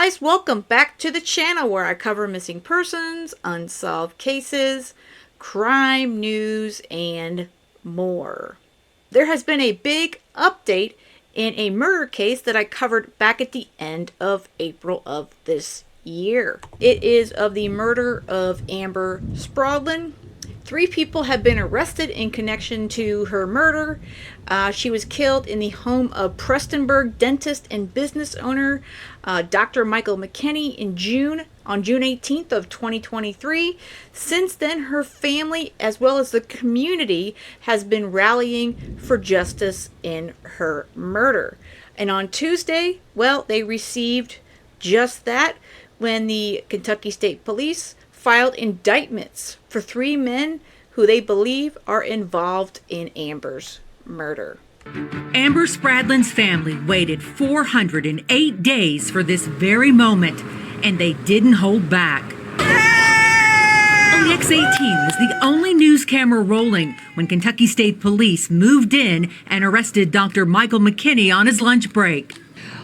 guys, welcome back to the channel where I cover missing persons, unsolved cases, crime news, and more. There has been a big update in a murder case that I covered back at the end of April of this year. It is of the murder of Amber Spradlin. 3 people have been arrested in connection to her murder. She was killed in the home of Prestonburg dentist and business owner Dr. Michael McKinney on June 18th of 2023. Since then, her family as well as the community has been rallying for justice in her murder. And on Tuesday, well, they received just that when the Kentucky State Police filed indictments for 3 men who they believe are involved in Amber's murder. Amber Spradlin's family waited 408 days for this very moment, and they didn't hold back. The X-18 was the only news camera rolling when Kentucky State Police moved in and arrested Dr. Michael McKinney on his lunch break.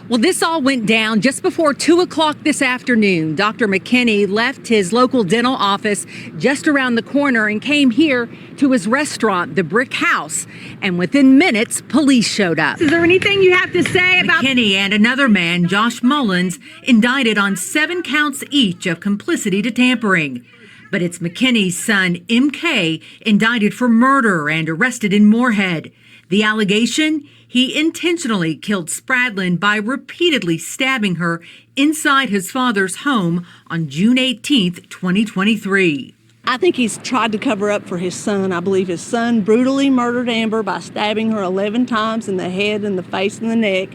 Well, this all went down just before 2 o'clock this afternoon. Dr. McKinney left his local dental office just around the corner and came here to his restaurant, the Brick House. And within minutes, police showed up. Is there anything you have to say about McKinney and another man, Josh Mullins, indicted on 7 counts each of complicity to tampering. But it's McKinney's son, MK, indicted for murder and arrested in Moorhead. The allegation? He intentionally killed Spradlin by repeatedly stabbing her inside his father's home on June 18th, 2023. I think he's tried to cover up for his son. I believe his son brutally murdered Amber by stabbing her 11 times in the head and the face and the neck,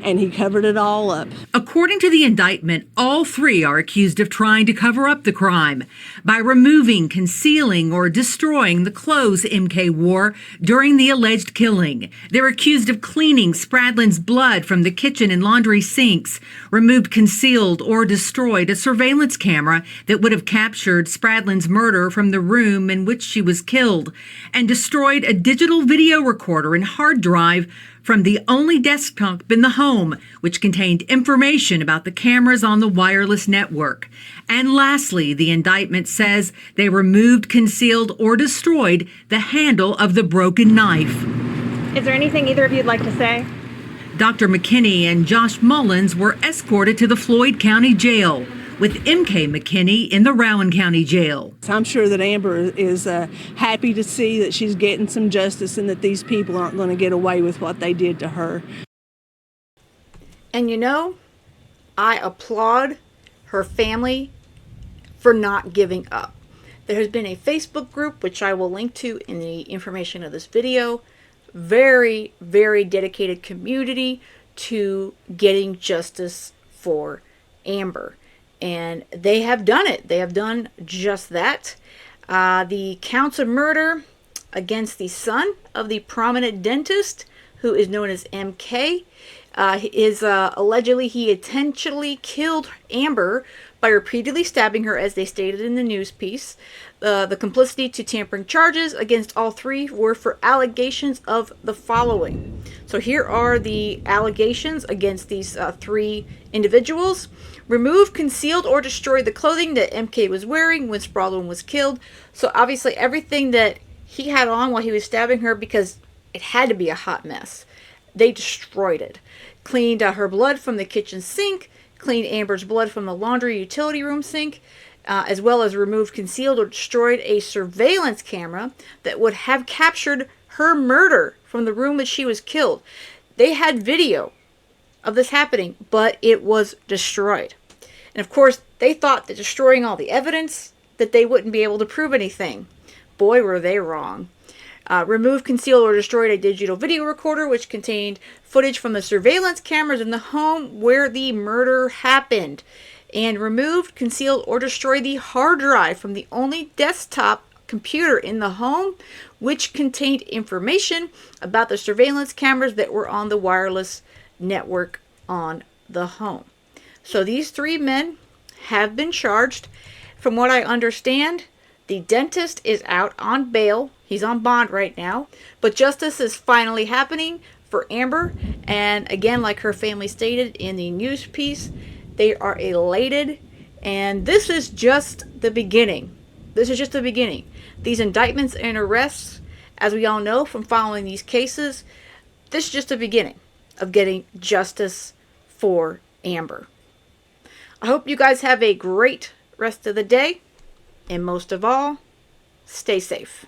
and he covered it all up. According to the indictment, all 3 are accused of trying to cover up the crime by removing, concealing, or destroying the clothes MK wore during the alleged killing. They're accused of cleaning Spradlin's blood from the kitchen and laundry sinks, removed, concealed, or destroyed a surveillance camera that would have captured Spradlin's murder from the room in which she was killed, and destroyed a digital video recorder and hard drive from the only desktop in the home, which contained information about the cameras on the wireless network. And lastly, the indictment says they removed, concealed, or destroyed the handle of the broken knife. Is there anything either of you'd like to say? Dr. McKinney and Josh Mullins were escorted to the Floyd County Jail, with MK McKinney in the Rowan County Jail. I'm sure that Amber is happy to see that she's getting some justice and that these people aren't going to get away with what they did to her. And you know, I applaud her family for not giving up. There has been a Facebook group, which I will link to in the information of this video. Very, very dedicated community to getting justice for Amber. And they have done it. They have done just that. The counts of murder against the son of the prominent dentist, who is known as MK, is allegedly he intentionally killed Amber by repeatedly stabbing her, as they stated in the news piece. The complicity to tampering charges against all 3 were for allegations of the following. So here are the allegations against these 3 individuals. Removed, concealed, or destroyed the clothing that MK was wearing when Spradlin was killed. So obviously everything that he had on while he was stabbing her, because it had to be a hot mess, they destroyed it. Cleaned her blood from the kitchen sink, cleaned Amber's blood from the laundry utility room sink, as well as removed, concealed, or destroyed a surveillance camera that would have captured her murder from the room that she was killed. They had video of this happening, but it was destroyed. And of course, they thought that destroying all the evidence, that they wouldn't be able to prove anything. Boy, were they wrong. Removed, concealed, or destroyed a digital video recorder which contained footage from the surveillance cameras in the home where the murder happened. And removed, concealed, or destroyed the hard drive from the only desktop computer in the home which contained information about the surveillance cameras that were on the wireless network on the home. So these 3 men have been charged. From what I understand, the dentist is out on bail. He's on bond right now. But justice is finally happening for Amber. And again, like her family stated in the news piece, They are elated, and this is just the beginning. This is just the beginning. These indictments and arrests, as we all know from following these cases, this is just the beginning of getting justice for Amber. I hope you guys have a great rest of the day, and most of all, stay safe.